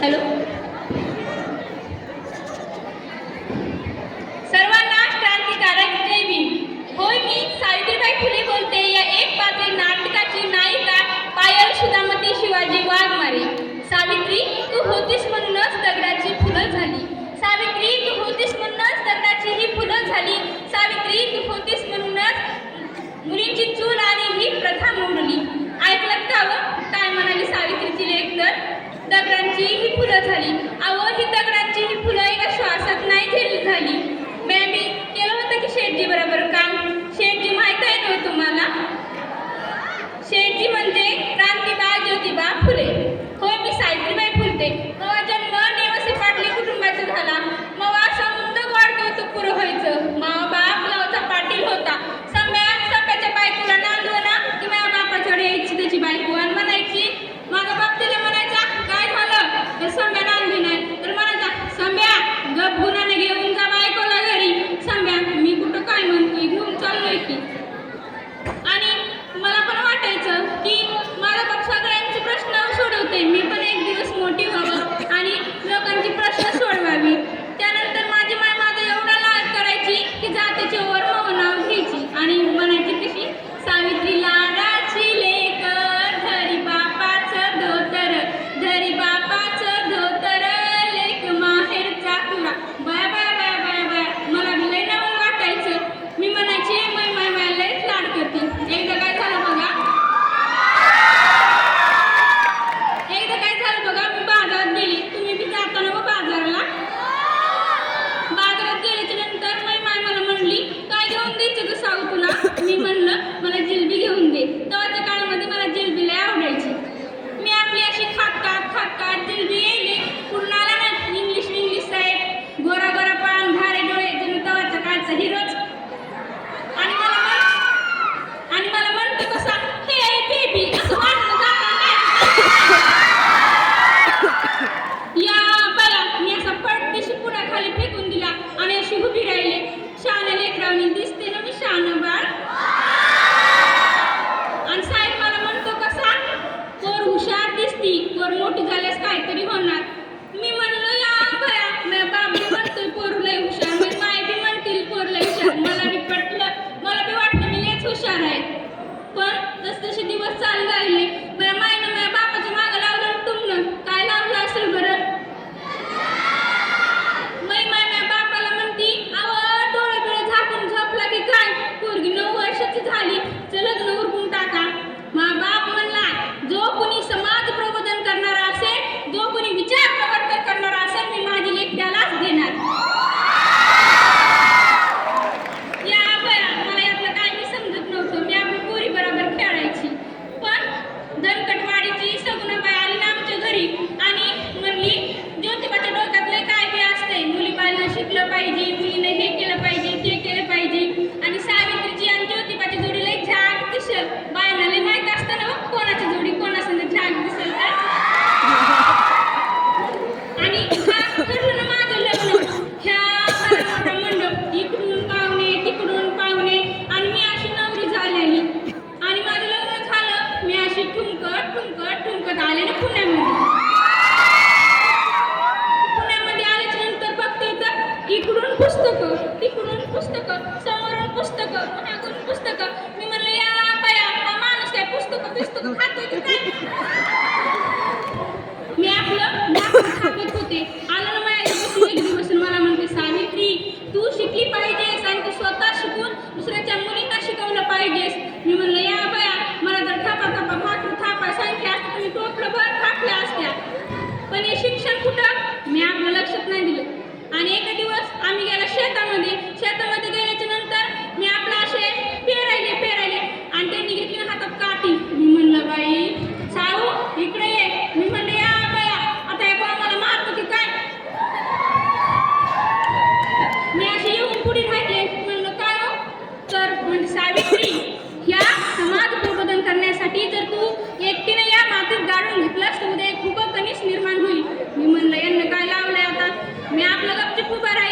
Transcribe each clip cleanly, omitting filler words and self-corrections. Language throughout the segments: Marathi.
हॅलो. सर्वांना क्रांतिकारक जय भीम. होय, मी सावित्रीबाई फुले बोलते. या एक पात्री नाटकाची नायिका पायल सुधामती शिवाजी वाघमारे. सावित्री, तू होतीस म्हणूनच दगडाची फुलं झाली. सावित्री, तू होतीस म्हणूनच दगडाची ही फुलं झाली. सावित्री, तू होतीस म्हणूनच मुलींची चूल आणि ही प्रथा मोडली. ऐकलं का व काय म्हणाली सावित्रीची लेख? तर दगडांची ही फुलं झाली. अहो, ही दगडांची ही फुलं एका श्वासात नाही झाली. मी केलं होतं की शेठजी बरोबर काम. शेठजी माहित आहे ना तुम्हाला? शेठजी म्हणजे क्रांतिबा ज्योतिबा फुले. होय, मी सावित्रीबाई फुलते. मवा जन्म नेवसी पाटली कुटुंबाचा झाला. मवा समृद्ध गोड कौतुक पुरं व्हायचं. मावा बाप गावचा पाटील होता. संप्याच्या बायकोला नांदवना की माझ्या बापाच्याकडे यायची त्याची बायको आणि म्हणायची, माझा बाप तिला म्हणायचा, काय झालं तर संप्या नांदवी नाही तर म्हणायचा, संप्या गप गुणाने घेऊन जा बायकोला घरी. संप्या, मी कुठं काय म्हणतोय, घेऊन चाललोय की. आणि मला पण वाटायचं की माझा बाप सगळ्यांचे प्रश्न सोडवते, मी पण एक दिवस मोठी व्हावं आणि लोकांची प्रश्न सोडवावी. त्यानंतर माझी माय माझा एवढा लाड करायची की जातीचे वर नाव घ्यायची आणि म्हणायची कशी, सावित्री लाडाची लेक, धरी बापाचं धोतर, धरी बापाचं धोतर, लेक माहेरचा तुला. Bye bye bye bye bye. मला लय नवल वाटायचं. मी म्हणायची, माय माय माय लयच लाड करते. एकदा काय झालं बघा, मी बाजारात गेली. तुम्ही बी जाता ना बाजाराला? बाजारात गेल्याच्या नंतर माय मला म्हणली, काय घेऊन द्यायचं ग साऊ तुला? मी म्हणलं, मला जिलबी घेऊन दे. तेव्हाच्या काळामध्ये मला जिलबी लय आवडायची. मी आपली अशी खात जिलबी येईल. पूर्ण आला ना इंग्लिश साहेब, गोरा गोरा पान, धारे डोळे, जणू तेव्हाच्या काळचा हिरोच. आणि मला म्हणतो कसा, हे बेबी असं वाटलं जाताना. या बया, मी असा पडदेशी पुढ्याखाली फेकून दिला आणि अशी उभी राहिले. शहाण्या लेकरावनी दिसते ना मी शहाणं बाळ. आणि साहेब मला म्हणतो कसा, पोर हुशार दिसती, पोर मोठी झाल्यास काहीतरी होणार. मी म्हणलो, या बया, माझ्या बाबी म्हणतोय पोर लय हुशार, माझी माय बी म्हणतील पोर लय हुशार. मला बी पटलं, मला बी वाटलं मी लयच हुशार आहे. पण जसजसे दिवस चालू राहिले, माझ्या मायनं माझ्या बापाच्या मागं लावलं टुमणं. काय लावलं असेल बरं? माझ्या बापाला म्हणती, अव डोळे डोळे झाकून झोपला की काय, पोरगी 9 वर्षाची झाली, चल लग्न उरकून टाका. माझा बाप म्हणला, जो कोणी समाज प्रबोधन करणारा असेल, जो कोणी विचार प्रवर्तन करणारा असेल, मी माझी लेक त्यालाच देणार. या बया, मला यातलं काय मी समजत नव्हतं. मी आपली पोरी बरोबर खेळायची. पण धनकटवाडीची सगुणाबाई आली ना आमच्या घरी आणि म्हणली, ज्योतिबाच्या डोक्यातलं काय बी असतंय, मुली बाळनं शिकलं पाहिजे, मुलीने हे केलं पाहिजे, ते केलं पाहिजे. आणि सावित्रीची आणि ज्योतिबाची जोडी लय झाक दिसल. बाळांना लय माहीत असतं ना कोणाची जोडी कोणासंग झाक दिसल तर. आणि ठरलं ना माझं लग्न. ह्या मोठा मंडप, इकडून पाहुणे तिकडून पाहुणे आणि मी अशी नवरी झालेली. आणि माझं लग्न झालं. मी अशी ठुमकत आले ना पुण्यामध्ये आल्याच्या नंतर फक्त इथं इकडून पुस्तकं, तिकडून पुस्तकं, समोरून पुस्तकं, मागून पुस्तकं. मी म्हणलं, या बाया, हा माणूस काय पुस्तकं खातोय की काय? मी आपलं छापत होते. आलं ना माझ्या एक दिवस मला म्हणते, सावित्री, तू शिकली पाहिजेस आणि तू स्वतः शिकून दुसऱ्याच्या मुलींना शिकवलं पाहिजेस. मी म्हणलं, या बाया, मला जर थापा भाकरी थापा सांगितल्या असतं तुम्ही टोपलं भर थापल्या असत्या. पण हे शिक्षण कुठं? मी आपलं लक्षात नाही दिलं. आणि एका दिवस आम्ही गेला शेतामध्ये गेल्याच्या नंतर मी आपलं असे पेरायले आणि त्यांनी घेतली हातात काठी. मी म्हणलं, बाई साऊ इकडे ये. मी म्हणलं, या बाया, आता हे मला मारतो की काय? मी असे येऊन पुढे राहिले. म्हणलं, काय हो? तर म्हणजे सावित्री, ह्या समाज प्रबोधन करण्यासाठी जर तू एकटीने या मातीत गाडून घेतलास तर उद्या एक खूप कणीस निर्माण होईल. मी म्हणलं, यांना काय लावलंय आता? मी आपलं गपचूप उभा राहिले.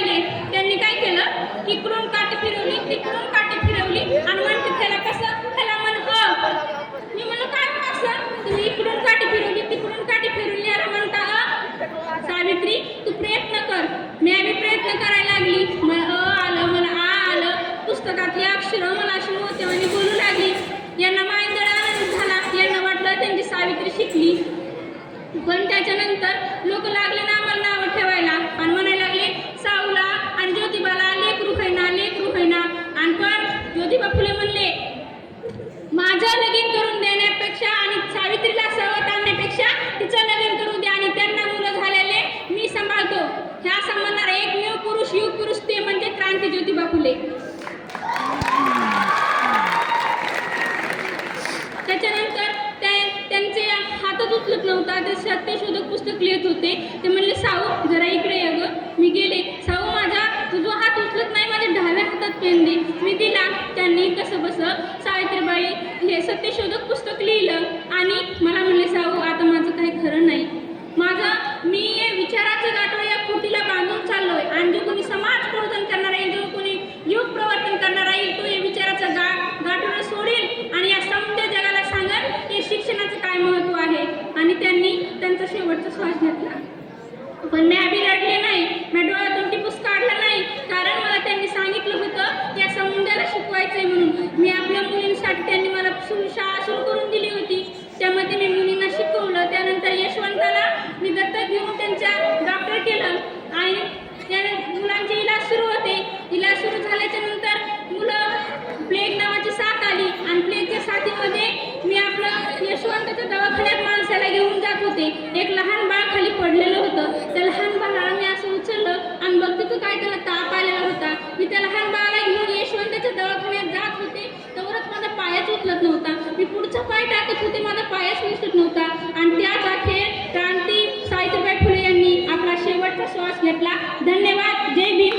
प्रयत्न करायला लागली. मला आलं, मला आलं, पुस्तकातली अक्षरं मला अशी मोत्यावानी बोलू लागली. यांना मायंदळ आनंद झाला. यांना वाटलं त्यांची सावित्री शिकली. पण त्याच्यानंतर लोक लागले ना आम्हाला नावं ठेवायला आणि म्हणायला लागले साऊला आणि ज्योतिबाला लेकरू होईना, लेकरू होईना. आणि पण ज्योतिबा फुले म्हणले माझं लगीन करून देण्यापेक्षा आणि सावित्रीला सवत आणण्यापेक्षा तिचं लगीन करून द्या आणि त्यांना मुलं झालेले मी सांभाळतो. ह्या संबंधाला एकमेव पुरुष, युग पुरुष ते म्हणजे क्रांती ज्योतिबा फुले. त्याच्यानंतर त्यांचे हातात उचलत नव्हता. ते सत्यशोधक पुस्तक लिहित होते. ते म्हणले साऊ जरा इकडे ये गं. मी गेले. साऊ माझा तुझा हात उचलत नाही, माझ्या डाव्या हातात पेन दे. मी दिला. त्यांनी कसं बसं सावित्रीबाई हे सत्यशोधक पुस्तक लिहिलं आणि मला म्हणले साऊ आता माझं काही खरं नाही. मी हे विचाराचं गाठोडं या खुटीला बांधून चाललोय आणि जो कोणी समाज प्रवर्तन करणार आहे, जो कोणी युग प्रवर्तन करणार आहे तो हे विचाराचं गाठोडं सोडेल आणि या समृद्ध जगाला सांगेल की शिक्षणाचं काय महत्त्व आहे. आणि त्यांनी त्यांचा शेवटचा श्वास घेतला. पण मी अभि रडले नाही, मी डोळ्यातून टिपूस काढला नाही, कारण मला त्यांनी सांगितलं होतं या समुद्राला शिकवायचंय म्हणून. मी आपल्या मुलींसाठी त्यांनी मला शाळा सुरू करून दिली होती. त्यामध्ये मी मुलींना शिकवलं. त्यानंतर यशवंताला मी दत्तक घेऊन त्यांच्या डॉक्टर केलं आणि त्या मुलांचे इलाज सुरू होते. इलाज सुरू झाल्याच्या नंतर मुलं प्लेग नावाची साथ आली आणि प्लेगच्या साथीमध्ये मी आपलं यशवंताच्या दवाखान्यात माणसाला घेऊन जात होते. एक लहान बाळ खाली पडलेलं होतं. त्या लहान बाळाला मी असं उचललं आणि बघते तर काय त्याला ताप आलेला होता. मी त्या लहान बाळाला घेऊन यशवंताच्या दवाखान्यात जात होते. तेवढंच माझा पायच उचलत नव्हता. मी पुढचा पाय टाकत होते, माझा पायच उचलत नव्हता. आणि त्याच अखेर क्रांती सावित्रीबाई फुले यांनी आपला शेवटचा श्वास घेतला. धन्यवाद.